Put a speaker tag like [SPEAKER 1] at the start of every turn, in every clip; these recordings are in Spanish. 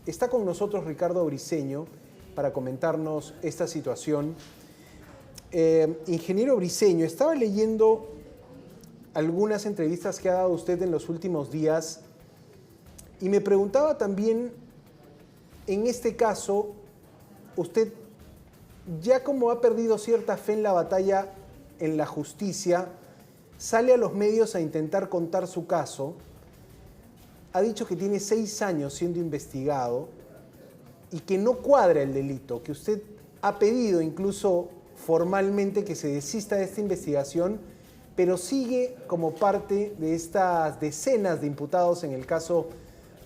[SPEAKER 1] Está con nosotros Ricardo Briceño para comentarnos esta situación. Ingeniero Briceño, estaba leyendo algunas entrevistas que ha dado usted en los últimos días y me preguntaba también, en este caso, usted ya como ha perdido cierta fe en la batalla en la justicia, sale a los medios a intentar contar su caso, ha dicho que tiene 6 años siendo investigado y que no cuadra el delito, que usted ha pedido incluso formalmente que se desista de esta investigación, pero sigue como parte de estas decenas de imputados en el caso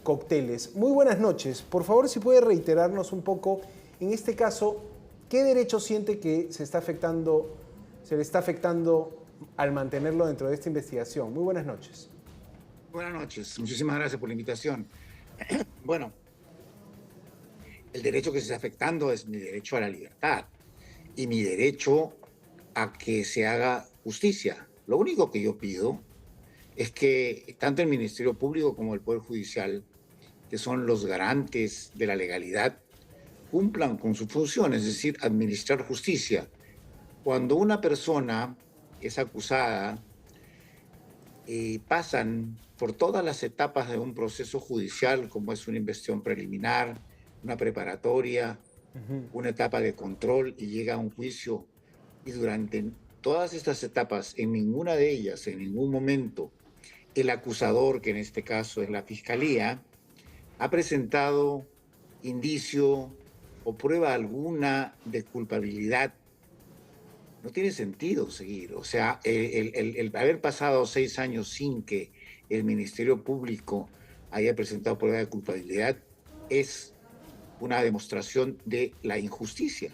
[SPEAKER 1] Cócteles. Muy buenas noches. Por favor, si puede reiterarnos un poco, en este caso, ¿qué derecho siente que se le está afectando al mantenerlo dentro de esta investigación? Muy buenas noches.
[SPEAKER 2] Buenas noches, muchísimas gracias por la invitación. Bueno, el derecho que se está afectando es mi derecho a la libertad y mi derecho a que se haga justicia. Lo único que yo pido es que tanto el Ministerio Público como el Poder Judicial, que son los garantes de la legalidad, cumplan con su función, es decir, administrar justicia. Cuando una persona es acusada, pasan por todas las etapas de un proceso judicial, como es una investigación preliminar, una preparatoria, una etapa de control y llega a un juicio. Y durante todas estas etapas, en ninguna de ellas, en ningún momento, el acusador, que en este caso es la Fiscalía, ha presentado indicio o prueba alguna de culpabilidad. No tiene sentido seguir. O sea, el haber pasado 6 años sin que el Ministerio Público haya presentado prueba de culpabilidad es una demostración de la injusticia.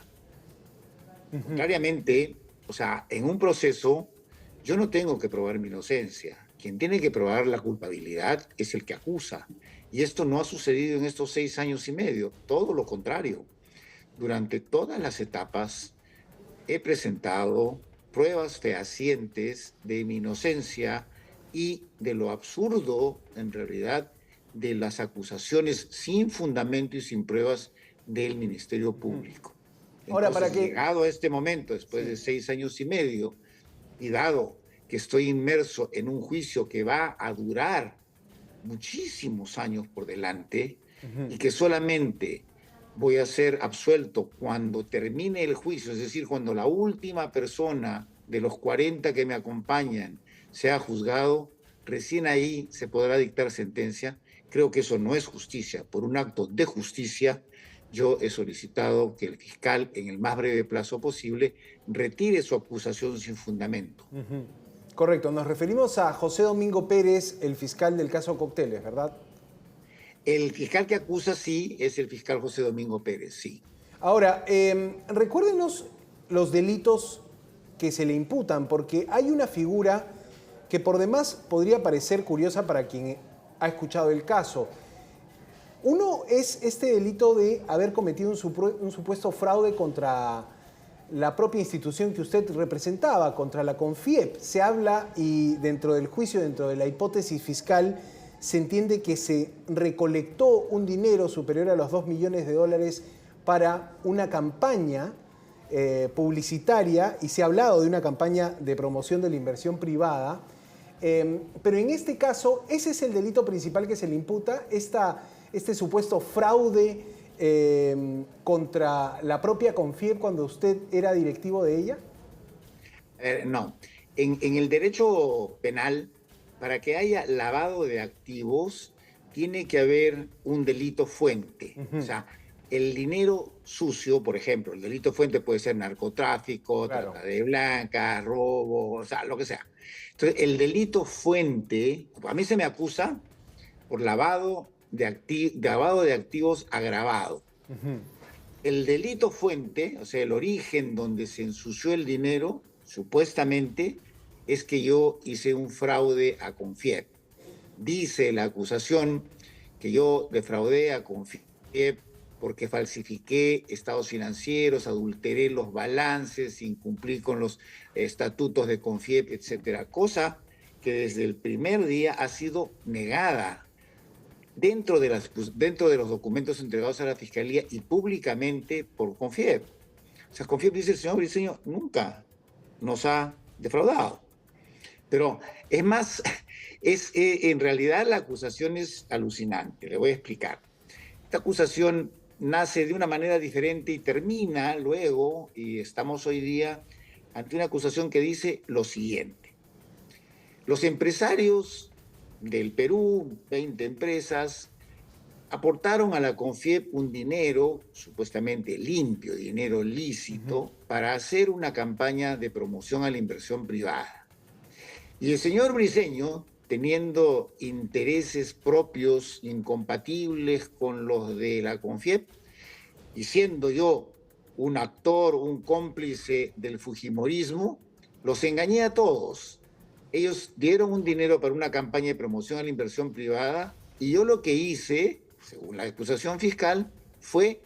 [SPEAKER 2] Contrariamente, o sea, en un proceso yo no tengo que probar mi inocencia. Quien tiene que probar la culpabilidad es el que acusa. Y esto no ha sucedido en estos 6 años y medio. Todo lo contrario. Durante todas las etapas he presentado pruebas fehacientes de mi inocencia y de lo absurdo, en realidad, de las acusaciones sin fundamento y sin pruebas del Ministerio Público.
[SPEAKER 1] Ahora, para
[SPEAKER 2] Entonces,
[SPEAKER 1] que...
[SPEAKER 2] llegado a este momento, después de
[SPEAKER 1] Sí.
[SPEAKER 2] 6 años y medio, y dado que estoy inmerso en un juicio que va a durar muchísimos años por delante y que solamente voy a ser absuelto cuando termine el juicio, es decir, cuando la última persona de los 40 que me acompañan sea juzgado, recién ahí se podrá dictar sentencia. Creo que eso no es justicia. Por un acto de justicia, yo he solicitado que el fiscal, en el más breve plazo posible, retire su acusación sin fundamento.
[SPEAKER 1] Correcto, nos referimos a José Domingo Pérez, el fiscal del caso Cócteles, ¿verdad?
[SPEAKER 2] El fiscal que acusa, sí, es el fiscal José Domingo Pérez, sí.
[SPEAKER 1] Ahora, recuérdenos los delitos que se le imputan, porque hay una figura que por demás podría parecer curiosa para quien ha escuchado el caso. Uno es este delito de haber cometido un supuesto fraude contra la propia institución que usted representaba, contra la CONFIEP. Se habla y dentro del juicio, dentro de la hipótesis fiscal, se entiende que se recolectó un dinero superior a los 2 millones de dólares para una campaña publicitaria y se ha hablado de una campaña de promoción de la inversión privada. Pero en este caso, ese es el delito principal que se le imputa, este supuesto fraude contra la propia CONFIEP cuando usted era directivo de ella.
[SPEAKER 2] No, en el derecho penal, para que haya lavado de activos, tiene que haber un delito fuente. O sea, el dinero sucio, por ejemplo, el delito fuente puede ser narcotráfico,
[SPEAKER 1] Claro.
[SPEAKER 2] trata de blancas, robo, o sea, lo que sea. Entonces, el delito fuente, a mí se me acusa por lavado de activos agravado. El delito fuente, o sea, el origen donde se ensució el dinero, supuestamente, es que yo hice un fraude a Confiep. Dice la acusación que yo defraudé a Confiep porque falsifiqué estados financieros, adulteré los balances, incumplí con los estatutos de Confiep, etcétera. Cosa que desde el primer día ha sido negada. dentro de los documentos entregados a la Fiscalía y públicamente por CONFIEP. O sea, CONFIEP dice: el señor Briceño nunca nos ha defraudado. Pero es más, en realidad la acusación es alucinante, le voy a explicar. Esta acusación nace de una manera diferente y termina luego, y estamos hoy día ante una acusación que dice lo siguiente: los empresarios del Perú, 20 empresas, aportaron a la CONFIEP un dinero supuestamente limpio, dinero lícito, para hacer una campaña de promoción a la inversión privada. Y el señor Briceño, teniendo intereses propios incompatibles con los de la CONFIEP, y siendo yo un actor, un cómplice del fujimorismo, los engañé a todos. Ellos dieron un dinero para una campaña de promoción a la inversión privada y yo lo que hice, según la acusación fiscal, fue,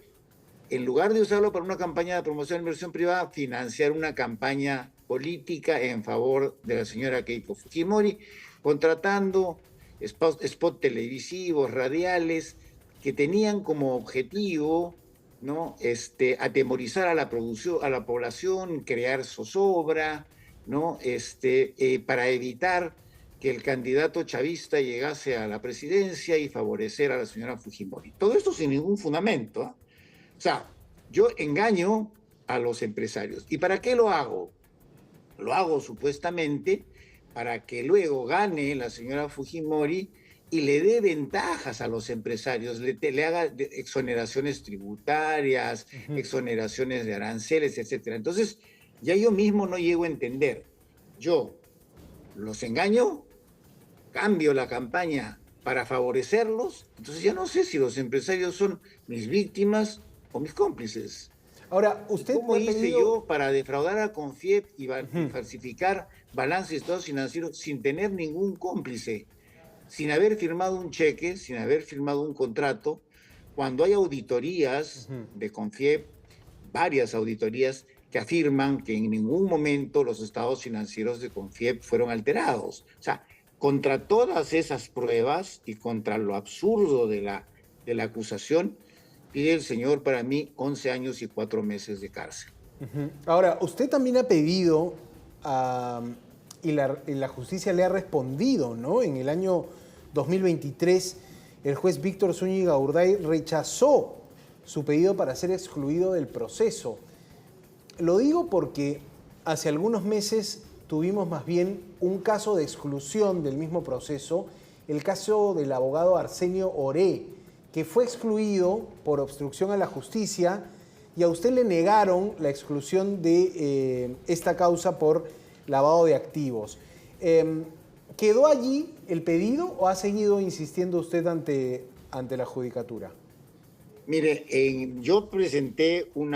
[SPEAKER 2] en lugar de usarlo para una campaña de promoción a la inversión privada, financiar una campaña política en favor de la señora Keiko Fujimori, contratando spots televisivos, radiales, que tenían como objetivo, ¿no?, atemorizar a la población, crear zozobra, ¿no?, para evitar que el candidato chavista llegase a la presidencia y favorecer a la señora Fujimori. Todo esto sin ningún fundamento, ¿eh? O sea, yo engaño a los empresarios. ¿Y para qué lo hago? Lo hago supuestamente para que luego gane la señora Fujimori y le dé ventajas a los empresarios, le haga exoneraciones tributarias, exoneraciones de aranceles, etc. Entonces, ya yo mismo no llego a entender. Yo los engaño, cambio la campaña para favorecerlos, entonces ya no sé si los empresarios son mis víctimas o mis cómplices.
[SPEAKER 1] Ahora, usted
[SPEAKER 2] ¿Cómo hice yo para defraudar a CONFIEP y falsificar balances de estados financieros sin tener ningún cómplice, sin haber firmado un cheque, sin haber firmado un contrato, cuando hay auditorías de CONFIEP, varias auditorías que afirman que en ningún momento los estados financieros de CONFIEP fueron alterados? O sea, contra todas esas pruebas y contra lo absurdo de la acusación, pide el señor para mí 11 años y 4 meses de cárcel.
[SPEAKER 1] Ahora, usted también ha pedido, y la justicia le ha respondido, ¿no? En el año 2023, el juez Víctor Zúñiga Urday rechazó su pedido para ser excluido del proceso. Lo digo porque hace algunos meses tuvimos más bien un caso de exclusión del mismo proceso, el caso del abogado Arsenio Oré, que fue excluido por obstrucción a la justicia, y a usted le negaron la exclusión de esta causa por lavado de activos. ¿Quedó allí el pedido o ha seguido insistiendo usted ante la judicatura?
[SPEAKER 2] Mire, yo presenté un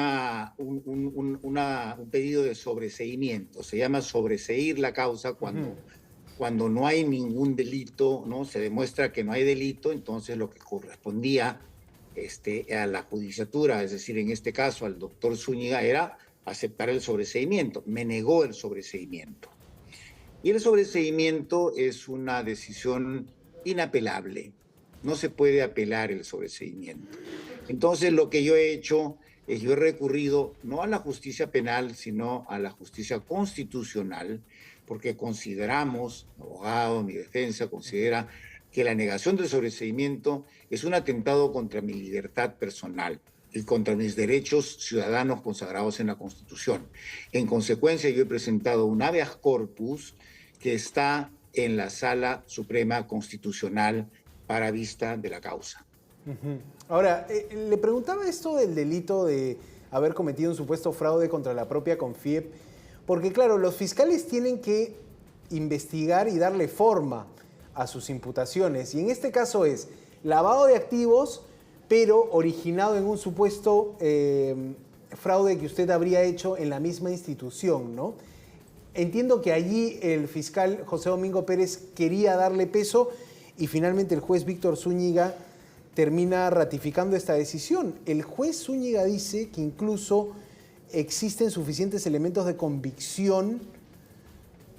[SPEAKER 2] pedido de sobreseimiento. Se llama sobreseír la causa cuando no hay ningún delito, ¿no? Se demuestra que no hay delito, entonces lo que correspondía a la judicatura, es decir, en este caso al doctor Zúñiga, era aceptar el sobreseimiento. Me negó el sobreseimiento. Y el sobreseimiento es una decisión inapelable. No se puede apelar el sobreseimiento. Entonces, lo que yo he hecho es yo he recurrido no a la justicia penal, sino a la justicia constitucional, porque consideramos, mi abogado, mi defensa, considera que la negación del sobreseimiento es un atentado contra mi libertad personal y contra mis derechos ciudadanos consagrados en la Constitución. En consecuencia, yo he presentado un habeas corpus que está en la Sala Suprema Constitucional para vista de la causa.
[SPEAKER 1] Ahora, le preguntaba esto del delito de haber cometido un supuesto fraude contra la propia CONFIEP, porque claro, los fiscales tienen que investigar y darle forma a sus imputaciones, y en este caso es lavado de activos, pero originado en un supuesto fraude que usted habría hecho en la misma institución, ¿no? Entiendo que allí el fiscal José Domingo Pérez quería darle peso y finalmente el juez Víctor Zúñiga termina ratificando esta decisión. El juez Zúñiga dice que incluso existen suficientes elementos de convicción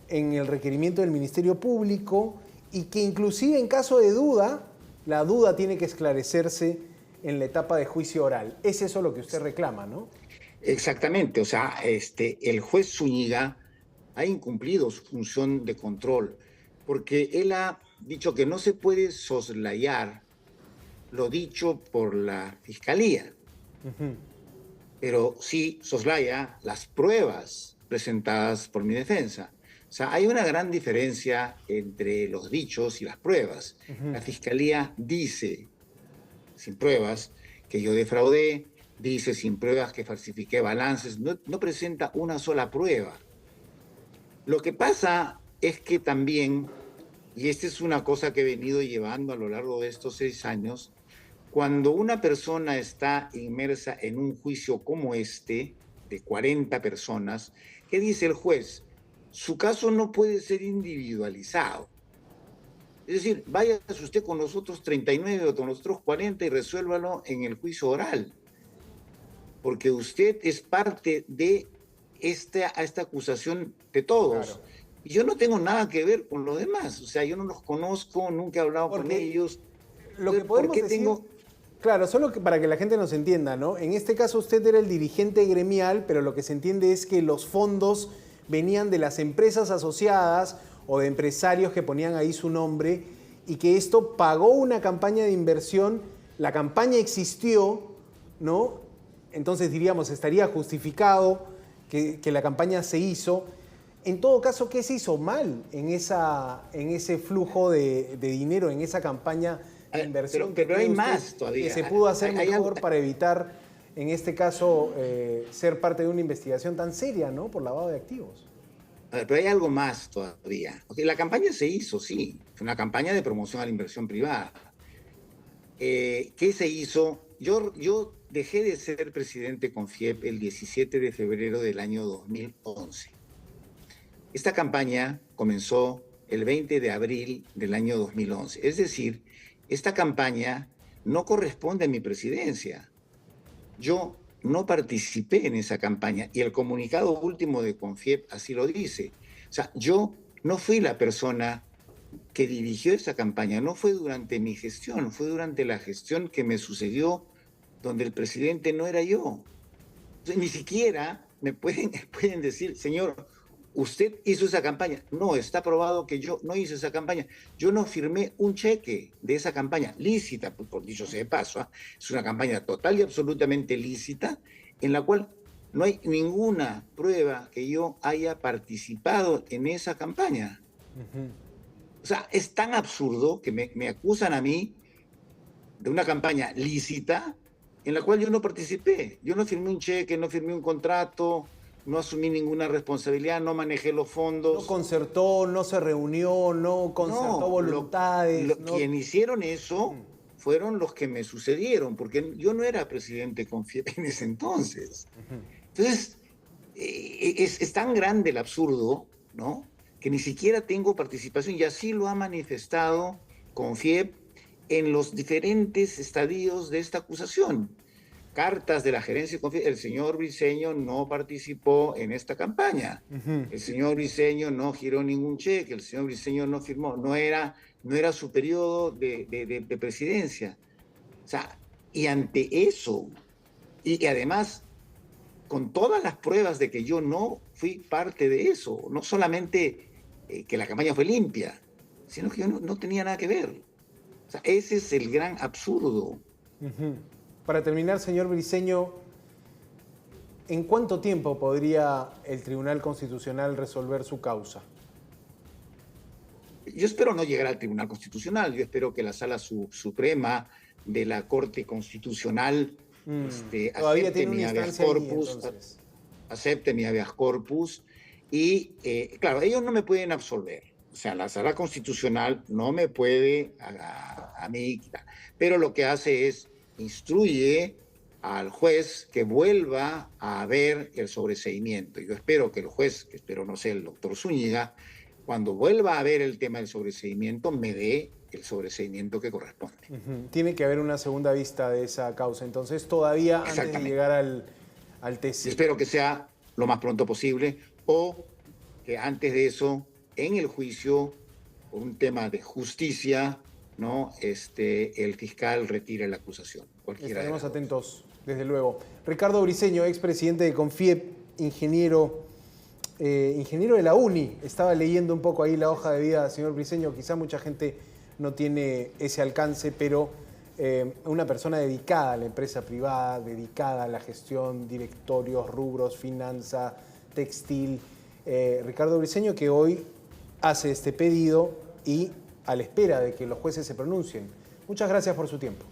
[SPEAKER 1] en el requerimiento del Ministerio Público y que inclusive en caso de duda la duda tiene que esclarecerse en la etapa de juicio oral. Es eso lo que usted reclama, ¿no?
[SPEAKER 2] Exactamente, o sea, el juez Zúñiga ha incumplido su función de control, porque él ha dicho que no se puede soslayar lo dicho por la Fiscalía, pero sí soslaya las pruebas presentadas por mi defensa. O sea, hay una gran diferencia entre los dichos y las pruebas. La Fiscalía dice, sin pruebas, que yo defraudé, dice sin pruebas que falsifiqué balances, no presenta una sola prueba. Lo que pasa es que también, y esta es una cosa que he venido llevando a lo largo de estos 6 años, cuando una persona está inmersa en un juicio como este, de 40 personas, ¿qué dice el juez? Su caso no puede ser individualizado. Es decir, váyase usted con los otros 39 o con los otros 40 y resuélvalo en el juicio oral, porque usted es parte de esta acusación de todos. Claro. Y yo no tengo nada que ver con los demás, o sea, yo no los conozco, nunca he hablado con ellos.
[SPEAKER 1] Lo que podemos decir, claro, solo para que la gente nos entienda, ¿no? En este caso usted era el dirigente gremial, pero lo que se entiende es que los fondos venían de las empresas asociadas o de empresarios que ponían ahí su nombre y que esto pagó una campaña de inversión, la campaña existió, ¿no? Entonces diríamos, estaría justificado que la campaña se hizo. En todo caso, ¿qué se hizo mal en ese flujo de dinero, en esa campaña de inversión?
[SPEAKER 2] Pero hay más todavía.
[SPEAKER 1] Que se pudo hacer mejor para evitar, en este caso, ser parte de una investigación tan seria, ¿no? Por lavado de activos.
[SPEAKER 2] Pero hay algo más todavía. Okay, la campaña se hizo, sí. Fue una campaña de promoción a la inversión privada. ¿Qué se hizo? Yo dejé de ser presidente con FIEP el 17 de febrero del año 2011. Esta campaña comenzó el 20 de abril del año 2011. Es decir, esta campaña no corresponde a mi presidencia. Yo no participé en esa campaña y el comunicado último de CONFIEP así lo dice. O sea, yo no fui la persona que dirigió esa campaña, no fue durante mi gestión, fue durante la gestión que me sucedió donde el presidente no era yo. Entonces, ni siquiera me pueden decir, señor, usted hizo esa campaña. No, está probado que yo no hice esa campaña. Yo no firmé un cheque de esa campaña lícita, por dicho sea de paso. ¿Eh? Es una campaña total y absolutamente lícita en la cual no hay ninguna prueba que yo haya participado en esa campaña. O sea, es tan absurdo que me acusan a mí de una campaña lícita en la cual yo no participé. Yo no firmé un cheque, no firmé un contrato, no asumí ninguna responsabilidad, no manejé los fondos.
[SPEAKER 1] No concertó, no se reunió, no concertó voluntades.
[SPEAKER 2] Quienes hicieron eso fueron los que me sucedieron, porque yo no era presidente con FIEP en ese entonces. Entonces, es tan grande el absurdo, ¿no?, que ni siquiera tengo participación, y así lo ha manifestado CONFIEP en los diferentes estadios de esta acusación. Cartas de la gerencia de CONFIEP, el señor Briceño no participó en esta campaña, el señor Briceño no giró ningún cheque, el señor Briceño no firmó, no era su periodo de presidencia. O sea, y ante eso, y además con todas las pruebas de que yo no fui parte de eso, no solamente que la campaña fue limpia, sino que yo no tenía nada que ver. O sea, ese es el gran absurdo.
[SPEAKER 1] Para terminar, señor Briceño, ¿en cuánto tiempo podría el Tribunal Constitucional resolver su causa?
[SPEAKER 2] Yo espero no llegar al Tribunal Constitucional, yo espero que la Sala Suprema de la Corte Constitucional acepte mi habeas corpus, y, claro, ellos no me pueden absolver. O sea, la Sala Constitucional no me puede a mí quitar. Pero lo que hace es instruye al juez que vuelva a ver el sobreseimiento. Yo espero que el juez, que espero no sea el doctor Zúñiga, cuando vuelva a ver el tema del sobreseimiento, me dé el sobreseimiento que corresponde.
[SPEAKER 1] Tiene que haber una segunda vista de esa causa, entonces todavía antes de llegar al TC.
[SPEAKER 2] Espero que sea lo más pronto posible, o que antes de eso, en el juicio, por un tema de justicia, ¿no? El fiscal retire la acusación.
[SPEAKER 1] Estaremos atentos, desde luego. Ricardo Briceño, expresidente de Confiep, ingeniero de la UNI. Estaba leyendo un poco ahí la hoja de vida, señor Briceño. Quizá mucha gente no tiene ese alcance, pero una persona dedicada a la empresa privada, dedicada a la gestión, directorios, rubros, finanza, textil. Ricardo Briceño, que hoy hace este pedido y a la espera de que los jueces se pronuncien. Muchas gracias por su tiempo.